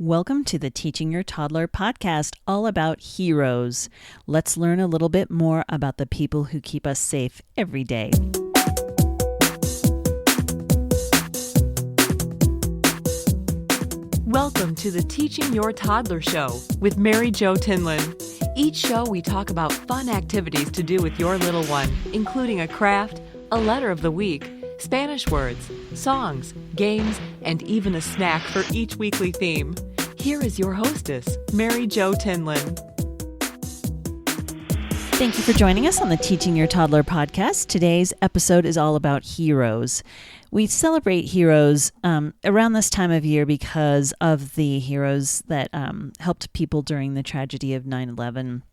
Welcome to the Teaching Your Toddler podcast, all about heroes. Let's learn a little bit more about the people who keep us safe every day. Welcome to the Teaching Your Toddler show with Mary Jo Tinlin. Each show we talk about fun activities to do with your little one, including a craft, a letter of the week, Spanish words, songs, games, and even a snack for each weekly theme. Here is your hostess, Mary Jo Tinlin. Thank you for joining us on the Teaching Your Toddler podcast. Today's episode is all about heroes. We celebrate heroes around this time of year because of the heroes that helped people during the tragedy of 9/11.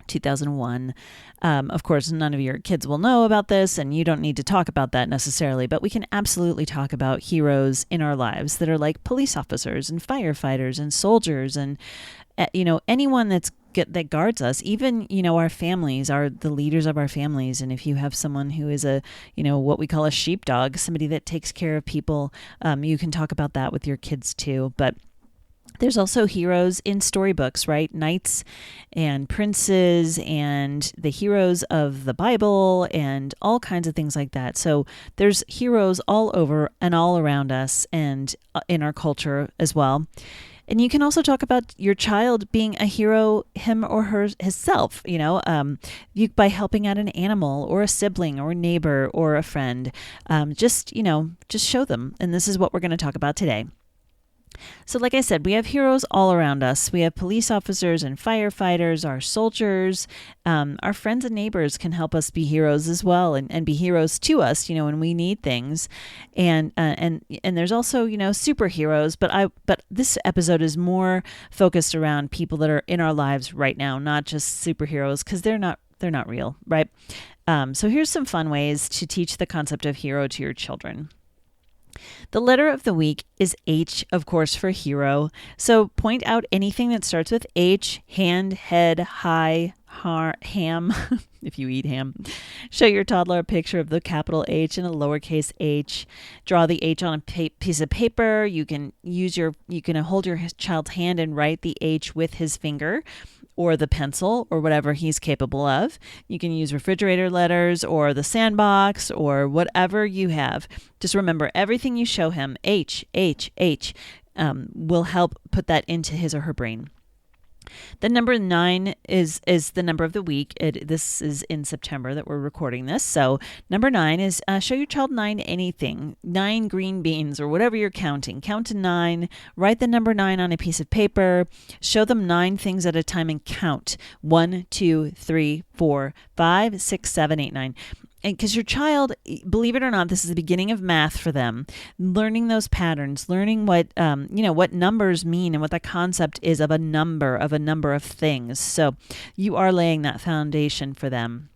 2001. Of course, none of your kids will know about this, and you don't need to talk about that necessarily, but we can absolutely talk about heroes in our lives that are like police officers and firefighters and soldiers and, anyone that guards us, even, our families are the leaders of our families. And if you have someone who is what we call a sheepdog, somebody that takes care of people, you can talk about that with your kids too. But there's also heroes in storybooks, right? Knights and princes and the heroes of the Bible and all kinds of things like that. So there's heroes all over and all around us and in our culture as well. And you can also talk about your child being a hero, him or herself, by helping out an animal or a sibling or a neighbor or a friend. Just show them. And this is what we're going to talk about today. So like I said, we have heroes all around us. We have police officers and firefighters, our soldiers, our friends and neighbors can help us be heroes as well and be heroes to us, when we need things. And there's also, superheroes, but this episode is more focused around people that are in our lives right now, not just superheroes, because they're not real, right? So here's some fun ways to teach the concept of hero to your children. The letter of the week is H, of course, for hero. So point out anything that starts with H: hand, head, ham, if you eat ham. Show your toddler a picture of the capital H and a lowercase h. Draw the H on a piece of paper. You can hold your child's hand and write the H with his finger or the pencil or whatever he's capable of. You can use refrigerator letters or the sandbox or whatever you have. Just remember, everything you show him, H, will help put that into his or her brain. The number 9 is the number of the week. This is in September that we're recording this. So number 9 is show your child 9 anything, 9 green beans or whatever you're counting. Count to 9, write the number 9 on a piece of paper, show them 9 things at a time and count. 1, 2, 3, 4, 5, 6, 7, 8, 9. And because your child, believe it or not, this is the beginning of math for them, learning those patterns, learning what numbers mean and what the concept is of a number of things. So you are laying that foundation for them.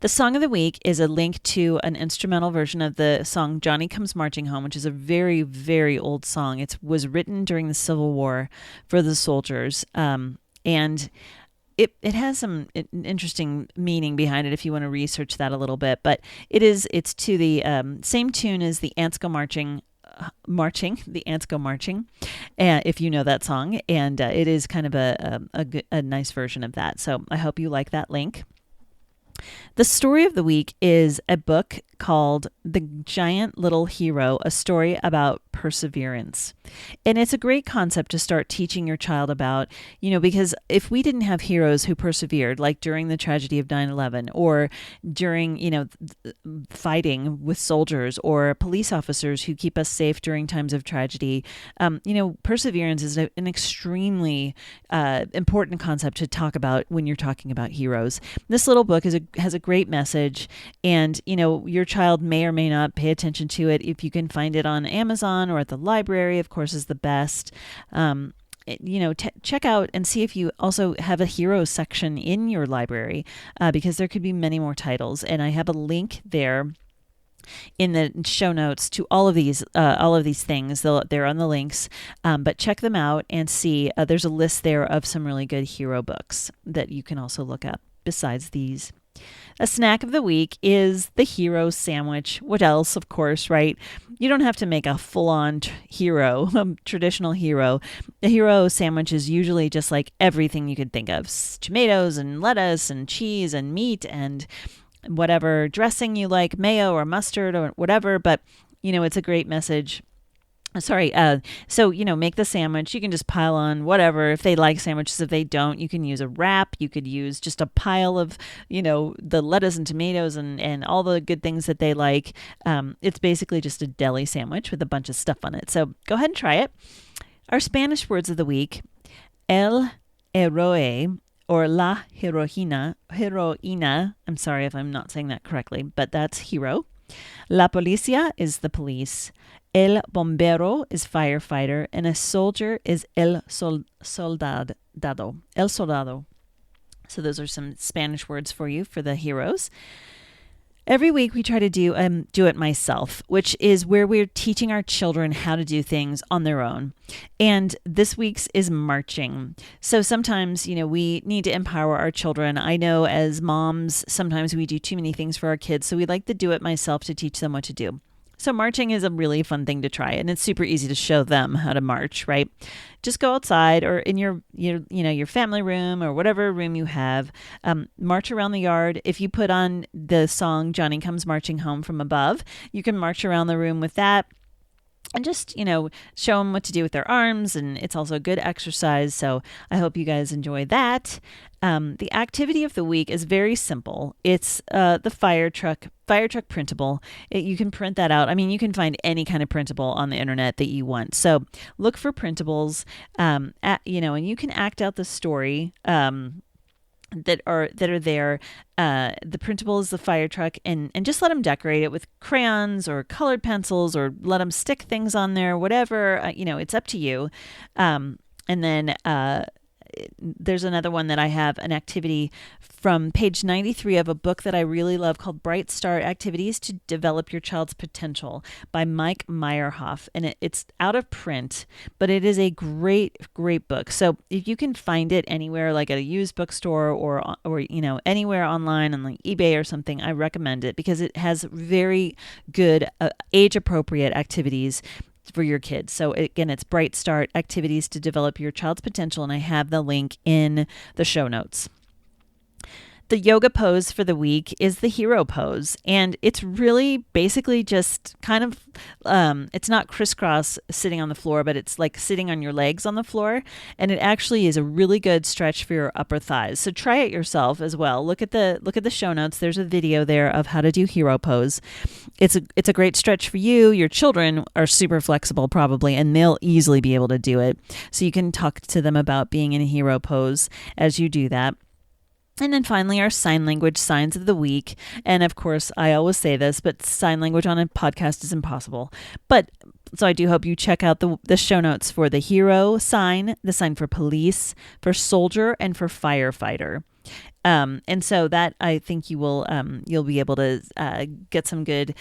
The song of the week is a link to an instrumental version of the song Johnny Comes Marching Home, which is a very, very old song. It was written during the Civil War for the soldiers. And it has some interesting meaning behind it if you want to research that a little bit. But it's to the same tune as the Ants Go Marching, if you know that song. And it is kind of a nice version of that. So I hope you like that link. The story of the week is a book called The Giant Little Hero, a story about perseverance. And it's a great concept to start teaching your child about, because if we didn't have heroes who persevered, like during the tragedy of 9/11 or during, fighting with soldiers or police officers who keep us safe during times of tragedy, perseverance is an extremely important concept to talk about when you're talking about heroes. This little book has a great message, and, your child may or may not pay attention to it. If you can find it on Amazon or at the library, of course, is the best. Check out and see if you also have a hero section in your library, because there could be many more titles. And I have a link there in the show notes to all of these things. They're on the links, but check them out and see. There's a list there of some really good hero books that you can also look up besides these. A snack of the week is the hero sandwich. What else, of course, right? You don't have to make a full-on hero, traditional hero. A hero sandwich is usually just like everything you could think of. Tomatoes and lettuce and cheese and meat and whatever dressing you like, mayo or mustard or whatever. But, it's a great message. So, make the sandwich. You can just pile on whatever. If they like sandwiches, if they don't, you can use a wrap. You could use just a pile of, the lettuce and tomatoes and all the good things that they like. It's basically just a deli sandwich with a bunch of stuff on it. So go ahead and try it. Our Spanish words of the week, el héroe or la heroína. I'm sorry if I'm not saying that correctly, but that's hero. La policía is the police. El bombero is firefighter, and a soldier is el soldado. El soldado. So those are some Spanish words for you for the heroes. Every week we try to do it myself, which is where we're teaching our children how to do things on their own. And this week's is marching. So sometimes, we need to empower our children. I know as moms, sometimes we do too many things for our kids, so we like to do it myself to teach them what to do. So marching is a really fun thing to try, and it's super easy to show them how to march, right? Just go outside or in your family room or whatever room you have, march around the yard. If you put on the song Johnny Comes Marching Home from Above, you can march around the room with that. And just, show them what to do with their arms. And it's also a good exercise. So I hope you guys enjoy that. The activity of the week is very simple. It's the fire truck printable. You can print that out. I mean, you can find any kind of printable on the internet that you want. So look for printables, and you can act out the story. That are there. The printable is the fire truck, and just let them decorate it with crayons or colored pencils, or let them stick things on there, whatever, it's up to you. And then there's another one that I have, an activity from page 93 of a book that I really love called Bright Start Activities to Develop Your Child's Potential by Mike Meyerhoff. And it's out of print, but it is a great, great book. So if you can find it anywhere, like at a used bookstore or anywhere online on like eBay or something, I recommend it because it has very good age-appropriate activities for your kids. So again, it's Bright Start Activities to Develop Your Child's Potential, and I have the link in the show notes. The yoga pose for the week is the hero pose, and it's really basically just kind of, it's not crisscross sitting on the floor, but it's like sitting on your legs on the floor, and it actually is a really good stretch for your upper thighs. So try it yourself as well. Look at the show notes. There's a video there of how to do hero pose. It's a great stretch for you. Your children are super flexible probably, and they'll easily be able to do it. So you can talk to them about being in a hero pose as you do that. And then finally, our sign language signs of the week. And of course, I always say this, but sign language on a podcast is impossible. So I do hope you check out the show notes for the hero sign, the sign for police, for soldier, and for firefighter. And so that I think you'll be able to get some good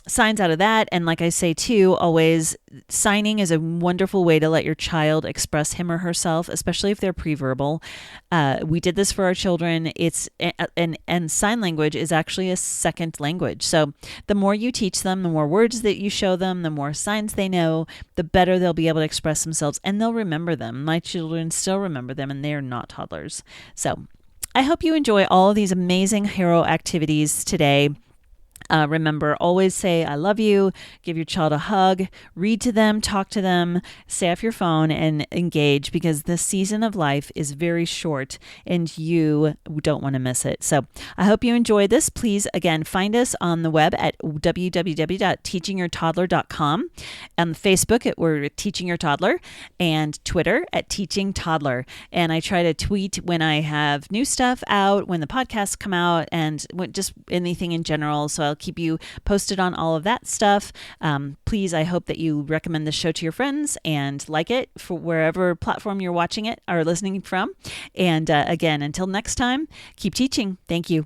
signs out of that. And like I say too, always signing is a wonderful way to let your child express him or herself, especially if they're pre-verbal. We did this for our children. And sign language is actually a second language. So the more you teach them, the more words that you show them, the more signs they know, the better they'll be able to express themselves, and they'll remember them. My children still remember them, and they're not toddlers. So I hope you enjoy all of these amazing hero activities today. Remember, always say, I love you, give your child a hug, read to them, talk to them, stay off your phone and engage, because this season of life is very short and you don't want to miss it. So I hope you enjoyed this. Please, again, find us on the web at www.teachingyourtoddler.com, on Facebook we're Teaching Your Toddler, and Twitter at Teaching Toddler. And I try to tweet when I have new stuff out, when the podcasts come out, and just anything in general. So I'll keep you posted on all of that stuff. Please, I hope that you recommend the show to your friends and like it for wherever platform you're watching it or listening from. And again, until next time, keep teaching. Thank you.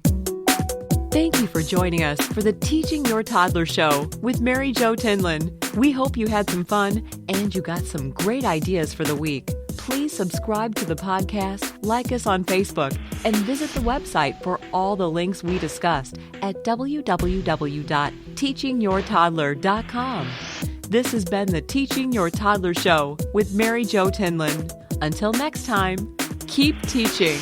Thank you for joining us for the Teaching Your Toddler Show with Mary Jo Tinlin. We hope you had some fun and you got some great ideas for the week. Please subscribe to the podcast, like us on Facebook, and visit the website for all the links we discussed at www.teachingyourtoddler.com. This has been the Teaching Your Toddler Show with Mary Jo Tinlin. Until next time, keep teaching.